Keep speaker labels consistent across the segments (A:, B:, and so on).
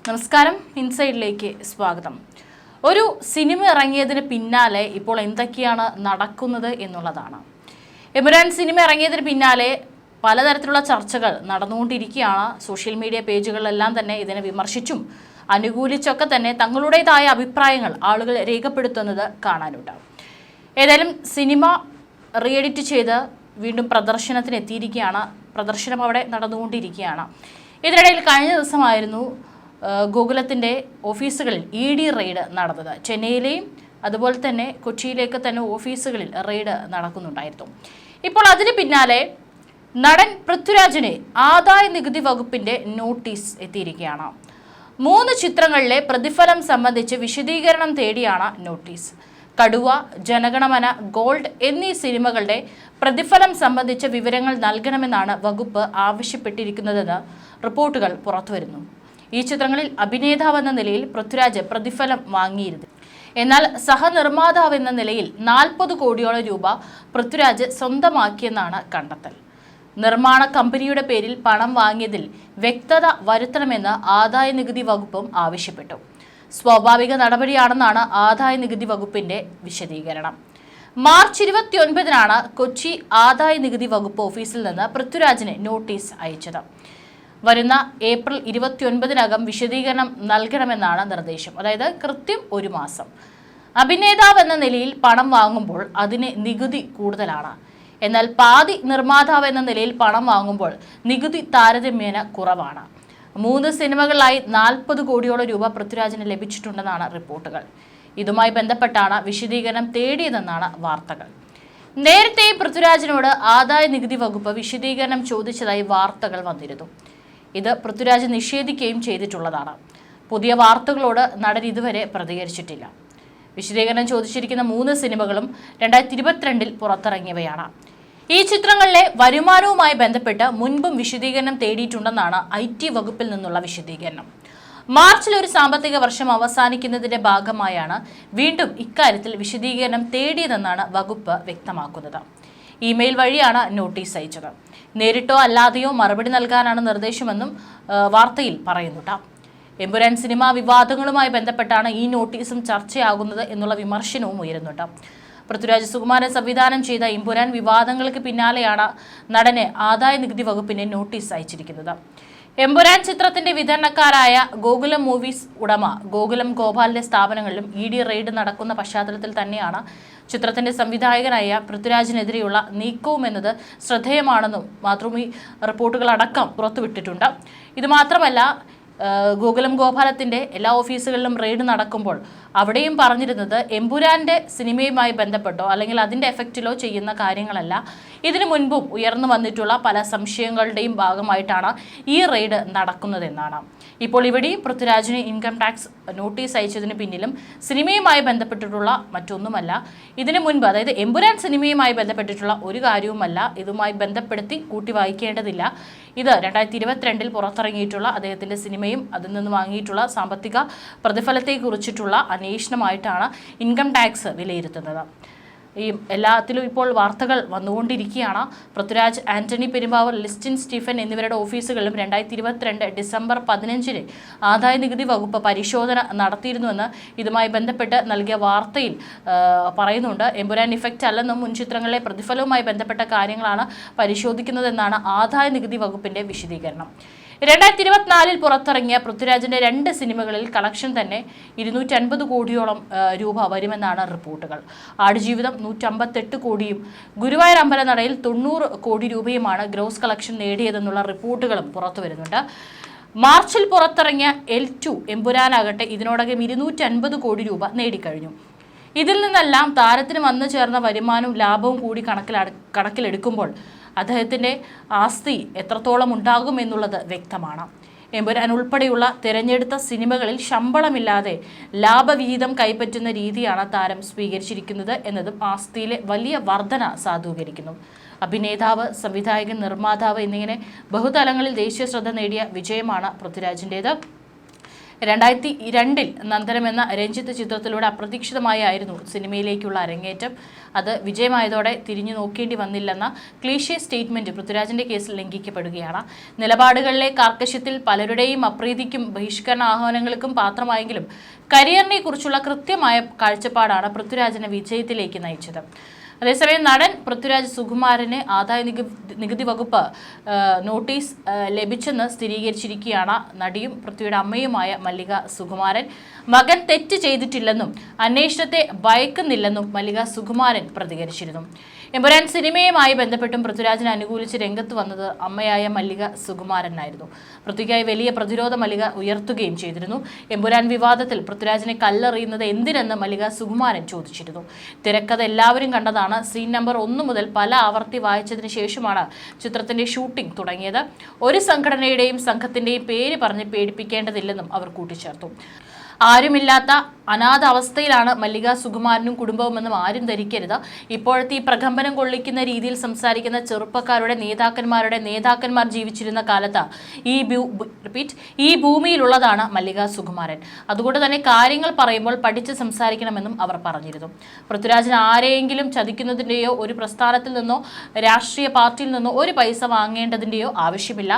A: നമസ്കാരം, ഇൻസൈഡിലേക്ക് സ്വാഗതം. ഒരു സിനിമ ഇറങ്ങിയതിന് പിന്നാലെ ഇപ്പോൾ എന്തൊക്കെയാണ് നടക്കുന്നത് എന്നുള്ളതാണ്. എമ്പുരാൻ സിനിമ ഇറങ്ങിയതിന് പിന്നാലെ പലതരത്തിലുള്ള ചർച്ചകൾ നടന്നുകൊണ്ടിരിക്കുകയാണ്. സോഷ്യൽ മീഡിയ പേജുകളിലെല്ലാം തന്നെ ഇതിനെ വിമർശിച്ചും അനുകൂലിച്ചൊക്കെ തന്നെ തങ്ങളുടേതായ അഭിപ്രായങ്ങൾ ആളുകൾ രേഖപ്പെടുത്തുന്നത് കാണാനുണ്ട്. ഏതായാലും സിനിമ റീ എഡിറ്റ് ചെയ്ത് വീണ്ടും പ്രദർശനത്തിന് എത്തിയിരിക്കുകയാണ്. പ്രദർശനം അവിടെ നടന്നുകൊണ്ടിരിക്കുകയാണ്. ഇതിനിടയിൽ കഴിഞ്ഞ ദിവസമായിരുന്നു ഗോകുലത്തിൻ്റെ ഓഫീസുകളിൽ ED റെയ്ഡ് നടന്നത്. ചെന്നൈയിലെയും അതുപോലെ തന്നെ കൊച്ചിയിലേക്ക് തന്നെ ഓഫീസുകളിൽ റെയ്ഡ് നടക്കുന്നുണ്ടായിരുന്നു. ഇപ്പോൾ അതിന് പിന്നാലെ നടൻ പൃഥ്വിരാജിന് ആദായ നികുതി വകുപ്പിൻ്റെ നോട്ടീസ് എത്തിയിരിക്കുകയാണ്. 3 ചിത്രങ്ങളിലെ പ്രതിഫലം സംബന്ധിച്ച് വിശദീകരണം തേടിയാണ് നോട്ടീസ്. കടുവ, ജനഗണമന, ഗോൾഡ് എന്നീ സിനിമകളുടെ പ്രതിഫലം സംബന്ധിച്ച വിവരങ്ങൾ നൽകണമെന്നാണ് വകുപ്പ് ആവശ്യപ്പെട്ടിരിക്കുന്നതെന്ന് റിപ്പോർട്ടുകൾ പുറത്തുവരുന്നു. ഈ ചിത്രങ്ങളിൽ അഭിനേതാവെന്ന നിലയിൽ പൃഥ്വിരാജ് പ്രതിഫലം വാങ്ങിയിരുന്നു. എന്നാൽ സഹനിർമ്മാതാവെന്ന നിലയിൽ 40 കോടിയോളം രൂപ പൃഥ്വിരാജ് സ്വന്തമാക്കിയെന്നാണ് കണ്ടെത്തൽ. നിർമ്മാണ കമ്പനിയുടെ പേരിൽ പണം വാങ്ങിയതിൽ വ്യക്തത വരുത്തണമെന്ന് ആദായ നികുതി വകുപ്പും ആവശ്യപ്പെട്ടു. സ്വാഭാവിക നടപടിയാണെന്നാണ് ആദായ നികുതി വകുപ്പിന്റെ വിശദീകരണം. മാർച്ച് 29-നാണ് കൊച്ചി ആദായ നികുതി വകുപ്പ് ഓഫീസിൽ നിന്ന് പൃഥ്വിരാജിന് നോട്ടീസ് അയച്ചത്. വരുന്ന ഏപ്രിൽ 29-നകം വിശദീകരണം നൽകണമെന്നാണ് നിർദ്ദേശം. അതായത് കൃത്യം 1 മാസം. അഭിനേതാവ് എന്ന നിലയിൽ പണം വാങ്ങുമ്പോൾ അതിന് നികുതി കൂടുതലാണ്. എന്നാൽ പാതി നിർമ്മാതാവ് എന്ന നിലയിൽ പണം വാങ്ങുമ്പോൾ നികുതി താരതമ്യേന കുറവാണ്. 3 സിനിമകളിലായി 40 കോടിയോളം രൂപ പൃഥ്വിരാജിന് ലഭിച്ചിട്ടുണ്ടെന്നാണ് റിപ്പോർട്ടുകൾ. ഇതുമായി ബന്ധപ്പെട്ടാണ് വിശദീകരണം തേടിയതെന്നാണ് വാർത്തകൾ. നേരത്തെ പൃഥ്വിരാജിനോട് ആദായ നികുതി വകുപ്പ് വിശദീകരണം ചോദിച്ചതായി വാർത്തകൾ വന്നിരുന്നു. ഇത് പൃഥ്വിരാജ് നിഷേധിക്കുകയും ചെയ്തിട്ടുള്ളതാണ്. പുതിയ വാർത്തകളോട് നടൻ ഇതുവരെ പ്രതികരിച്ചിട്ടില്ല. വിശദീകരണം ചോദിച്ചിരിക്കുന്ന 3 സിനിമകളും 2022-ൽ പുറത്തിറങ്ങിയവയാണ്. ഈ ചിത്രങ്ങളിലെ വരുമാനവുമായി ബന്ധപ്പെട്ട് മുൻപും വിശദീകരണം തേടിയിട്ടുണ്ടെന്നാണ് IT വകുപ്പിൽ നിന്നുള്ള വിശദീകരണം. മാർച്ചിൽ ഒരു സാമ്പത്തിക വർഷം അവസാനിക്കുന്നതിന്റെ ഭാഗമായാണ് വീണ്ടും ഇക്കാര്യത്തിൽ വിശദീകരണം തേടിയതെന്നാണ് വകുപ്പ് വ്യക്തമാക്കുന്നത്. ഇമെയിൽ വഴിയാണ് നോട്ടീസ് അയച്ചത്. നേരിട്ടോ അല്ലാതെയോ മറുപടി നൽകാനാണ് നിർദ്ദേശമെന്നും വാർത്തയിൽ പറയുന്നുണ്ട്. എമ്പുരാൻ സിനിമാ വിവാദങ്ങളുമായി ബന്ധപ്പെട്ടാണ് ഈ നോട്ടീസും ചർച്ചയാകുന്നത് എന്നുള്ള വിമർശനവും ഉയരുന്നുണ്ട്. പൃഥ്വിരാജ് സുകുമാരൻ സംവിധാനം ചെയ്ത എമ്പുരാൻ വിവാദങ്ങൾക്ക് പിന്നാലെയാണ് നടന് ആദായ നികുതി വകുപ്പിന് നോട്ടീസ് അയച്ചിരിക്കുന്നത്. എമ്പുരാൻ ചിത്രത്തിന്റെ വിതരണക്കാരായ ഗോകുലം മൂവീസ് ഉടമ ഗോകുലം ഗോപാലിന്റെ സ്ഥാപനങ്ങളിലും ED റെയ്ഡ് നടക്കുന്ന പശ്ചാത്തലത്തിൽ തന്നെയാണ് ചിത്രത്തിന്റെ സംവിധായകനായ പൃഥ്വിരാജിനെതിരെയുള്ള നീക്കവുമെന്നത് ശ്രദ്ധേയമാണെന്നും മാത്രം ഈ റിപ്പോർട്ടുകളടക്കം പുറത്തുവിട്ടിട്ടുണ്ട്. ഇത് മാത്രമല്ല, ഗോകുലം ഗോപാലത്തിന്റെ എല്ലാ ഓഫീസുകളിലും റെയ്ഡ് നടക്കുമ്പോൾ അവിടെയും പറഞ്ഞിരുന്നത് എമ്പുരാന്റെ സിനിമയുമായി ബന്ധപ്പെട്ടോ അല്ലെങ്കിൽ അതിന്റെ എഫക്റ്റിലോ ചെയ്യുന്ന കാര്യങ്ങളല്ല. ഇതിനു മുൻപും ഉയർന്നു വന്നിട്ടുള്ള പല സംശയങ്ങളുടെയും ഭാഗമായിട്ടാണ് ഈ റെയ്ഡ് നടക്കുന്നതെന്നാണ്. ഇപ്പോൾ ഇവിടെയും പൃഥ്വിരാജിന് ഇൻകം ടാക്സ് നോട്ടീസ് അയച്ചതിന് പിന്നിലും സിനിമയുമായി ബന്ധപ്പെട്ടിട്ടുള്ള മറ്റൊന്നുമല്ല. ഇതിനു മുൻപ്, അതായത് എമ്പുരാൻ സിനിമയുമായി ബന്ധപ്പെട്ടിട്ടുള്ള ഒരു കാര്യവുമല്ല. ഇതുമായി ബന്ധപ്പെടുത്തി കൂട്ടി വായിക്കേണ്ടതില്ല. ഇത് 2022-ൽ പുറത്തിറങ്ങിയിട്ടുള്ള അദ്ദേഹത്തിന്റെ സിനിമയും അതിൽ നിന്ന് വാങ്ങിയിട്ടുള്ള സാമ്പത്തിക പ്രതിഫലത്തെ കുറിച്ചിട്ടുള്ള അന്വേഷണമായിട്ടാണ് ഇൻകം ടാക്സ് വിലയിരുത്തുന്നത്. ഈ എല്ലാത്തിലും ഇപ്പോൾ വാർത്തകൾ വന്നുകൊണ്ടിരിക്കുകയാണ്. പൃഥ്വിരാജ്, ആന്റണി പെരുമ്പാവൂർ, ലിസ്റ്റിൻ സ്റ്റീഫൻ എന്നിവരുടെ ഓഫീസുകളിലും 2022 ഡിസംബർ 15-ന് ആദായ നികുതി വകുപ്പ് പരിശോധന നടത്തിയിരുന്നുവെന്ന് ഇതുമായി ബന്ധപ്പെട്ട് നൽകിയ വാർത്തയിൽ പറയുന്നുണ്ട്. എമ്പുരാൻ ഇഫക്റ്റ് അല്ലെന്നും മുൻ ചിത്രങ്ങളിലെ പ്രതിഫലവുമായി ബന്ധപ്പെട്ട കാര്യങ്ങളാണ് പരിശോധിക്കുന്നതെന്നാണ് ആദായ നികുതി വകുപ്പിന്റെ വിശദീകരണം. 2024-ൽ പുറത്തിറങ്ങിയ പൃഥ്വിരാജിന്റെ 2 സിനിമകളിൽ കളക്ഷൻ തന്നെ 250 കോടിയോളം രൂപ വരുമെന്നാണ് റിപ്പോർട്ടുകൾ. ആടുജീവിതം 158 കോടിയും ഗുരുവായൂർ അമ്പലനടയിൽ 90 കോടി രൂപയുമാണ് ഗ്രോസ് കളക്ഷൻ നേടിയതെന്നുള്ള റിപ്പോർട്ടുകളും പുറത്തു വരുന്നുണ്ട്. മാർച്ചിൽ പുറത്തിറങ്ങിയ L2 എമ്പുരാനാകട്ടെ ഇതിനോടകം 250 കോടി രൂപ നേടിക്കഴിഞ്ഞു. ഇതിൽ നിന്നെല്ലാം താരത്തിന് വന്നു ചേർന്ന വരുമാനവും ലാഭവും കൂടി കണക്കിലെടുക്കുമ്പോൾ അദ്ദേഹത്തിൻ്റെ ആസ്തി എത്രത്തോളം ഉണ്ടാകുമെന്നുള്ളത് വ്യക്തമാണ്. എമ്പുരാൻ ഉൾപ്പെടെയുള്ള തിരഞ്ഞെടുത്ത സിനിമകളിൽ ശമ്പളമില്ലാതെ ലാഭവിഹിതം കൈപ്പറ്റുന്ന രീതിയാണ് താരം സ്വീകരിച്ചിരിക്കുന്നത് എന്നതും ആസ്തിയിലെ വലിയ വർധന സാധൂകരിക്കുന്നു. അഭിനേതാവ്, സംവിധായകൻ, നിർമ്മാതാവ് എന്നിങ്ങനെ ബഹുതലങ്ങളിൽ ദേശീയ ശ്രദ്ധ നേടിയ വിജയമാണ് പൃഥ്വിരാജിൻ്റേത്. 2002 നന്ദനം എന്ന രഞ്ജിത്ത് ചിത്രത്തിലൂടെ അപ്രതീക്ഷിതമായായിരുന്നു സിനിമയിലേക്കുള്ള അരങ്ങേറ്റം. അത് വിജയമായതോടെ തിരിഞ്ഞു നോക്കേണ്ടി വന്നില്ലെന്ന ക്ലീഷേ സ്റ്റേറ്റ്മെന്റ് പൃഥ്വിരാജിന്റെ കേസിൽ ലംഘിക്കപ്പെടുകയാണ്. നിലപാടുകളിലെ കാർക്കശ്യത്തിൽ പലരുടെയും അപ്രീതിക്കും ബഹിഷ്കരണ ആഹ്വാനങ്ങൾക്കും പാത്രമായെങ്കിലും കരിയറിനെ കുറിച്ചുള്ള കൃത്യമായ കാഴ്ചപ്പാടാണ് പൃഥ്വിരാജിനെ വിജയത്തിലേക്ക് നയിച്ചത്. അതേസമയം നടൻ പൃഥ്വിരാജ് സുകുമാരന് ആദായ നികുതി വകുപ്പ് നോട്ടീസ് ലഭിച്ചെന്ന് സ്ഥിരീകരിച്ചിരിക്കുകയാണ്. നടിയും പൃഥ്വിയുടെ അമ്മയുമായ മല്ലിക സുകുമാരൻ മകൻ തെറ്റ് ചെയ്തിട്ടില്ലെന്നും അന്വേഷണത്തെ ഭയക്കുന്നില്ലെന്നും മല്ലിക സുകുമാരൻ പ്രതികരിച്ചിരുന്നു. എമ്പുരാൻ സിനിമയുമായി ബന്ധപ്പെട്ടും പൃഥ്വിരാജിനെ അനുകൂലിച്ച് രംഗത്ത് വന്നത് അമ്മയായ മല്ലിക സുകുമാരനായിരുന്നു. പൃഥ്വിക്കായി വലിയ പ്രതിരോധ മല്ലിക ഉയർത്തുകയും ചെയ്തിരുന്നു. എമ്പുരാൻ വിവാദത്തിൽ പൃഥ്വിരാജിനെ കല്ലെറിയുന്നത് എന്തിനെന്ന് മല്ലിക സുകുമാരൻ ചോദിച്ചിരുന്നു. തിരക്കഥ എല്ലാവരും കണ്ടതാണ്. സീൻ നമ്പർ 1 മുതൽ പല ആവർത്തി വായിച്ചതിന് ശേഷമാണ് ചിത്രത്തിന്റെ ഷൂട്ടിംഗ് തുടങ്ങിയത്. ഒരു സംഘടനയുടെയും സംഘത്തിന്റെയും പേര് പറഞ്ഞ് പേടിപ്പിക്കേണ്ടതില്ലെന്നും അവർ കൂട്ടിച്ചേർത്തു. ആരുമില്ലാത്ത അനാഥ അവസ്ഥയിലാണ് മല്ലിക സുകുമാരനും കുടുംബവുമെന്നും ആരും ധരിക്കരുത്. ഇപ്പോഴത്തെ ഈ പ്രകമ്പനം കൊള്ളിക്കുന്ന രീതിയിൽ സംസാരിക്കുന്ന ചെറുപ്പക്കാരുടെ നേതാക്കന്മാർ ജീവിച്ചിരുന്ന കാലത്ത് ഈ ഭൂമിയിലുള്ളതാണ് മല്ലിക സുകുമാരൻ. അതുകൊണ്ട് തന്നെ കാര്യങ്ങൾ പറയുമ്പോൾ പഠിച്ച് സംസാരിക്കണമെന്നും അവർ പറഞ്ഞിരുന്നു. പൃഥ്വിരാജിന് ആരെയെങ്കിലും ചതിക്കുന്നതിൻ്റെയോ ഒരു പ്രസ്ഥാനത്തിൽ നിന്നോ രാഷ്ട്രീയ പാർട്ടിയിൽ നിന്നോ ഒരു പൈസ വാങ്ങേണ്ടതിൻ്റെയോ ആവശ്യമില്ല.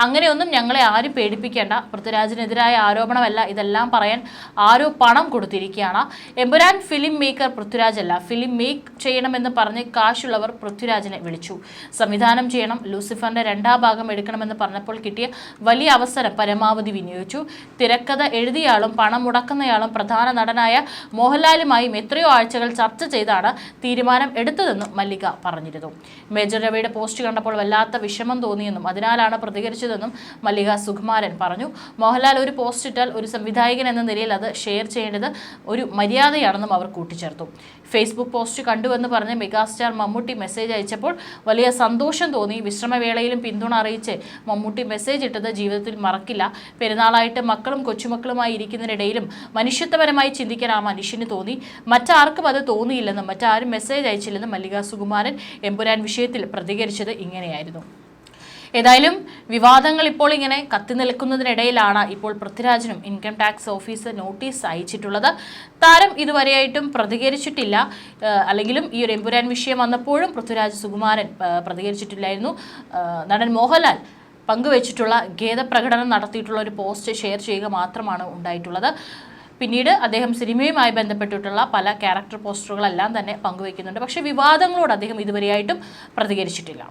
A: അങ്ങനെയൊന്നും ഞങ്ങളെ ആരും പേടിപ്പിക്കേണ്ട. പൃഥ്വിരാജിനെതിരായ ആരോപണമല്ല ഇതെല്ലാം പറയാൻ ആരോ പണം കൊടുത്തിരിക്കുകയാണ്. എമ്പുരാൻ ഫിലിം മേക്കർ പൃഥ്വിരാജ് അല്ല. ഫിലിം മേക്ക് ചെയ്യണമെന്ന് പറഞ്ഞ് കാശുള്ളവർ പൃഥ്വിരാജിനെ വിളിച്ചു. സംവിധാനം ചെയ്യണം, ലൂസിഫറിന്റെ 2ാം ഭാഗം എടുക്കണമെന്ന് പറഞ്ഞപ്പോൾ കിട്ടിയ വലിയ അവസരം പരമാവധി വിനിയോഗിച്ചു. തിരക്കഥ എഴുതിയാളും പണം മുടക്കുന്നയാളും പ്രധാന നടനായ മോഹൻലാലുമായും എത്രയോ ആഴ്ചകൾ ചർച്ച ചെയ്താണ് തീരുമാനം എടുത്തതെന്നും മല്ലിക പറഞ്ഞിരുന്നു. മേജർ രവിയുടെ പോസ്റ്റ് കണ്ടപ്പോൾ വല്ലാത്ത വിഷമം തോന്നിയെന്നും അതിനാലാണ് പ്രതികരിച്ചതെന്നും മല്ലിക സുകുമാരൻ പറഞ്ഞു. മോഹൻലാൽ ഒരു പോസ്റ്റ് ഇട്ടാൽ ഒരു സംവിധായകൻ എന്ന നിലയിൽ അത് ഷെയർ ചെയ്യേണ്ടത് ഒരു മര്യാദയാണെന്നും അവർ കൂട്ടിച്ചേർത്തു. ഫേസ്ബുക്ക് പോസ്റ്റ് കണ്ടുവെന്ന് പറഞ്ഞ് മെഗാസ്റ്റാർ മമ്മൂട്ടി മെസ്സേജ് അയച്ചപ്പോൾ വലിയ സന്തോഷം തോന്നി. വിശ്രമവേളയിലും പിന്തുണ അറിയിച്ച് മമ്മൂട്ടി മെസ്സേജ് ഇട്ടത് ജീവിതത്തിൽ മറക്കില്ല. പെരുന്നാളായിട്ട് മക്കളും കൊച്ചുമക്കളുമായി ഇരിക്കുന്നതിനിടയിലും മനുഷ്യത്വപരമായി ചിന്തിക്കാൻ ആ മനുഷ്യന് തോന്നി. മറ്റാർക്കും അത് തോന്നിയില്ലെന്നും മറ്റാരും മെസ്സേജ് അയച്ചില്ലെന്നും മല്ലിക സുകുമാരൻ എമ്പുരാൻ വിഷയത്തിൽ പ്രതികരിച്ചത് ഇങ്ങനെയായിരുന്നു. ഏതായാലും വിവാദങ്ങൾ ഇപ്പോൾ ഇങ്ങനെ കത്തി നിൽക്കുന്നതിനിടയിലാണ് ഇപ്പോൾ പൃഥ്വിരാജിനും ഇൻകം ടാക്സ് ഓഫീസ് നോട്ടീസ് അയച്ചിട്ടുള്ളത്. താരം ഇതുവരെയായിട്ടും പ്രതികരിച്ചിട്ടില്ല. അല്ലെങ്കിലും ഈ ഒരു എമ്പുരാൻ വിഷയം വന്നപ്പോഴും പൃഥ്വിരാജ് സുകുമാരൻ പ്രതികരിച്ചിട്ടില്ലായിരുന്നു. നടൻ മോഹൻലാൽ പങ്കുവച്ചിട്ടുള്ള ഖേദപ്രകടനം നടത്തിയിട്ടുള്ള ഒരു പോസ്റ്റ് ഷെയർ ചെയ്യുക മാത്രമാണ് ഉണ്ടായിട്ടുള്ളത്. പിന്നീട് അദ്ദേഹം സിനിമയുമായി ബന്ധപ്പെട്ടിട്ടുള്ള പല ക്യാരക്ടർ പോസ്റ്ററുകളെല്ലാം തന്നെ പങ്കുവയ്ക്കുന്നുണ്ട്. പക്ഷേ വിവാദങ്ങളോട് അദ്ദേഹം ഇതുവരെയായിട്ടും പ്രതികരിച്ചിട്ടില്ല.